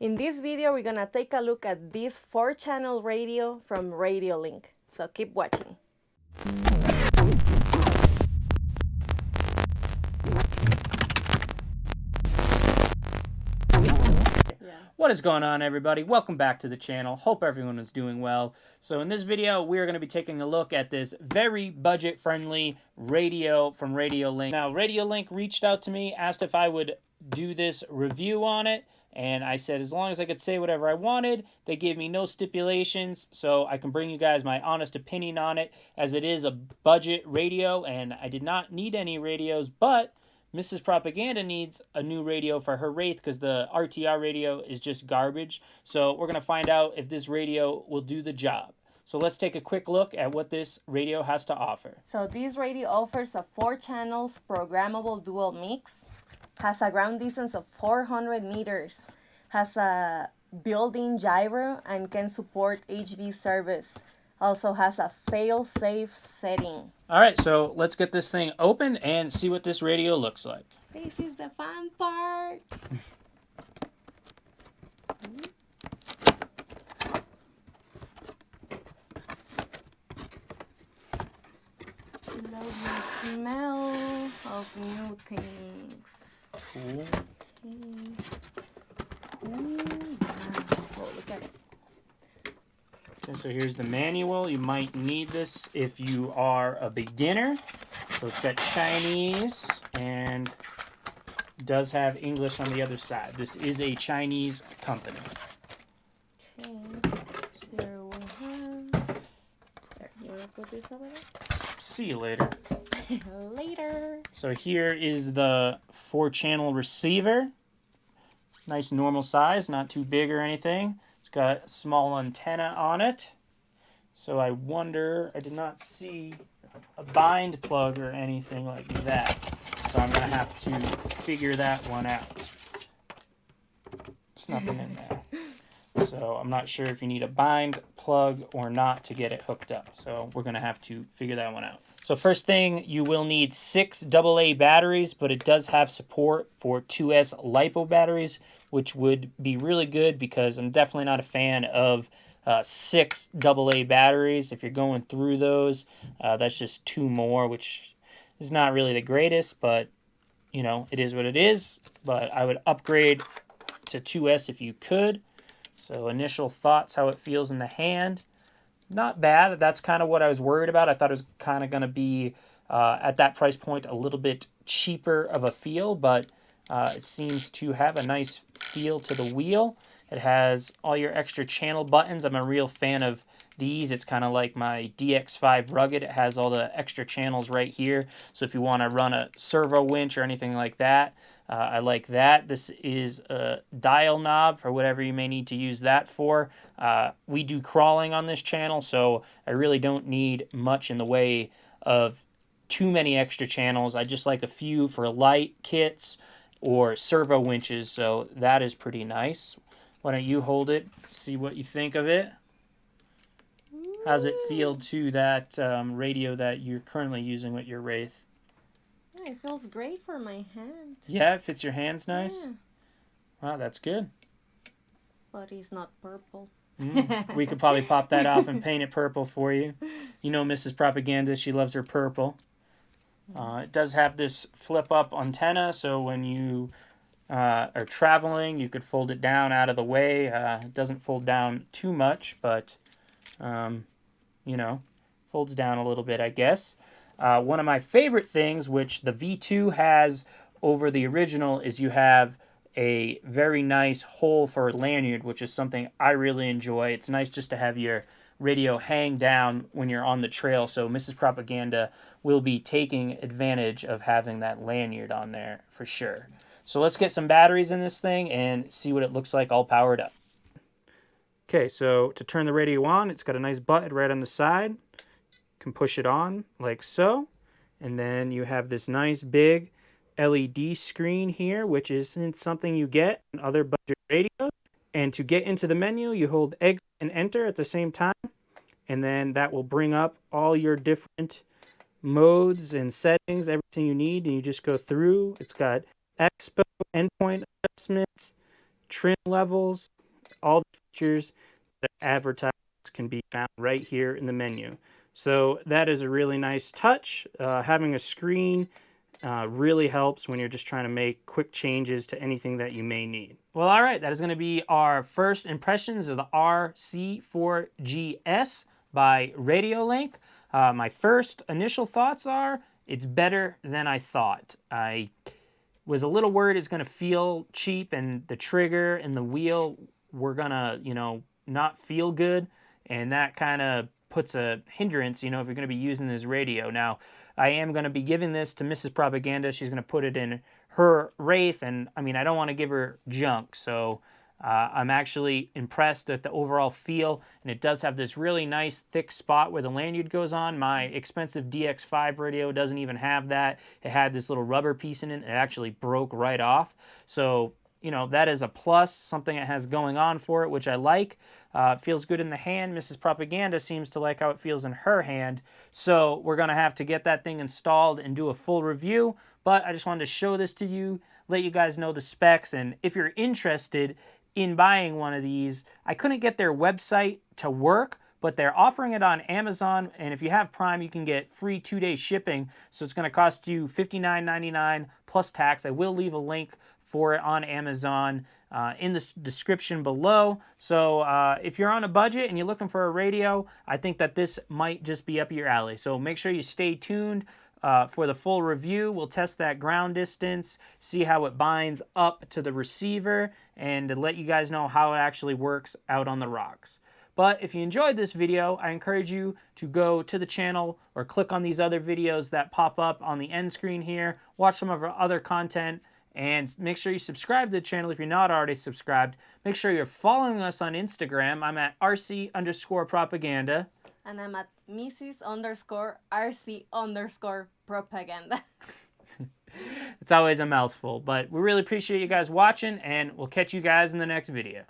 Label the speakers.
Speaker 1: In this video, we're gonna take a look at this 4-channel radio from Radiolink. So keep watching.
Speaker 2: What is going on, everybody? Welcome back to the channel. Hope everyone is doing well. So in this video, we're going to be taking a look at this very budget-friendly radio from Radiolink. Now, Radiolink reached out to me, asked if I would do this review on it, and I said as long as I could say whatever I wanted. They gave me no stipulations, so I can bring you guys my honest opinion on it, as it is a budget radio, and I did not need any radios, but Mrs. Propaganda needs a new radio for her Wraith because the RTR radio is just garbage. So we're going to find out if this radio will do the job. So let's take a quick look at what this radio has to offer.
Speaker 1: So this radio offers a 4-channels programmable dual mix, has a ground distance of 400 meters, has a built-in gyro, and can support HV service. Also has a fail-safe setting.
Speaker 2: All right, so let's get this thing open and see what this radio looks like.
Speaker 1: This is the fun part. Lovely smell of new things.
Speaker 2: Cool.
Speaker 1: Oh, look at it.
Speaker 2: Okay, so here's the manual. You might need this if you are a beginner. So it's got Chinese and does have English on the other side. This is a Chinese company.
Speaker 1: Okay, here we have. There, you wanna put this over there?
Speaker 2: See you later.
Speaker 1: Later.
Speaker 2: So here is the 4-channel receiver. Nice normal size, not too big or anything. It's got a small antenna on it. So I wonder, I did not see a bind plug or anything like that. So I'm going to have to figure that one out. There's nothing in there. So I'm not sure if you need a bind plug or not to get it hooked up. So we're going to have to figure that one out. So first thing, you will need 6 AA batteries, but it does have support for 2S LiPo batteries, which would be really good because I'm definitely not a fan of 6 AA batteries. If you're going through those, that's just 2 more, which is not really the greatest, but you know, it is what it is. But I would upgrade to 2S if you could. So initial thoughts, how it feels in the hand. Not bad. That's kind of what I was worried about. I thought it was kind of going to be, at that price point, a little bit cheaper of a feel, but it seems to have a nice feel to the wheel. It has all your extra channel buttons. I'm a real fan of these. It's kind of like my DX5 Rugged. It has all the extra channels right here. So if you want to run a servo winch or anything like that, I like that. This is a dial knob for whatever you may need to use that for. We do crawling on this channel, so I really don't need much in the way of too many extra channels. I just like a few for light kits or servo winches, so that is pretty nice. Why don't you hold it, see what you think of it? How's it feel to that radio that you're currently using with your Wraith?
Speaker 1: Yeah, it feels great for my hand.
Speaker 2: Yeah, it fits your hands nice?
Speaker 1: Yeah.
Speaker 2: Wow, that's good.
Speaker 1: But it's not purple.
Speaker 2: We could probably pop that off and paint it purple for you. You know Mrs. Propaganda, she loves her purple. It does have this flip-up antenna, so when you are traveling, you could fold it down out of the way. It doesn't fold down too much, but, you know, folds down a little bit, I guess. One of my favorite things, which the V2 has over the original, is you have a very nice hole for a lanyard, which is something I really enjoy. It's nice just to have your radio hang down when you're on the trail, so Mrs. Propaganda will be taking advantage of having that lanyard on there for sure. So let's get some batteries in this thing and see what it looks like all powered up. Okay, so to turn the radio on, it's got a nice button right on the side. You can push it on like so, and then you have this nice big LED screen here, which isn't something you get in other budget radios. And to get into the menu, you hold exit and enter at the same time, and then that will bring up all your different modes and settings, everything you need, and you just go through. It's got expo, endpoint adjustment, trim levels, all the features that advertised can be found right here in the menu. So that is a really nice touch. Having a screen really helps when you're just trying to make quick changes to anything that you may need. Well, all right, that is going to be our first impressions of the Rc4gs by Radiolink. My first initial thoughts are it's better than I thought. I was a little worried it's going to feel cheap and the trigger and the wheel were going to, not feel good. And that kind of puts a hindrance, if you're going to be using this radio. Now, I am going to be giving this to Mrs. Propaganda. She's going to put it in her Wraith, and I don't want to give her junk, so I'm actually impressed at the overall feel, and it does have this really nice thick spot where the lanyard goes on. My expensive DX5 radio doesn't even have that. It had this little rubber piece in it. It actually broke right off, so that is a plus, something it has going on for it, which I like. It feels good in the hand. Mrs. Propaganda seems to like how it feels in her hand. So we're going to have to get that thing installed and do a full review. But I just wanted to show this to you, let you guys know the specs. And if you're interested in buying one of these, I couldn't get their website to work, but they're offering it on Amazon. And if you have Prime, you can get free 2-day shipping. So it's going to cost you $59.99 plus tax. I will leave a link for it on Amazon in the description below. So if you're on a budget and you're looking for a radio, I think that this might just be up your alley. So make sure you stay tuned for the full review. We'll test that ground distance, see how it binds up to the receiver, and to let you guys know how it actually works out on the rocks. But if you enjoyed this video, I encourage you to go to the channel or click on these other videos that pop up on the end screen here, watch some of our other content, and make sure you subscribe to the channel if you're not already subscribed. Make sure you're following us on Instagram. I'm at RC_propaganda.
Speaker 1: And I'm at Mrs._RC_propaganda.
Speaker 2: It's always a mouthful, but we really appreciate you guys watching, and we'll catch you guys in the next video.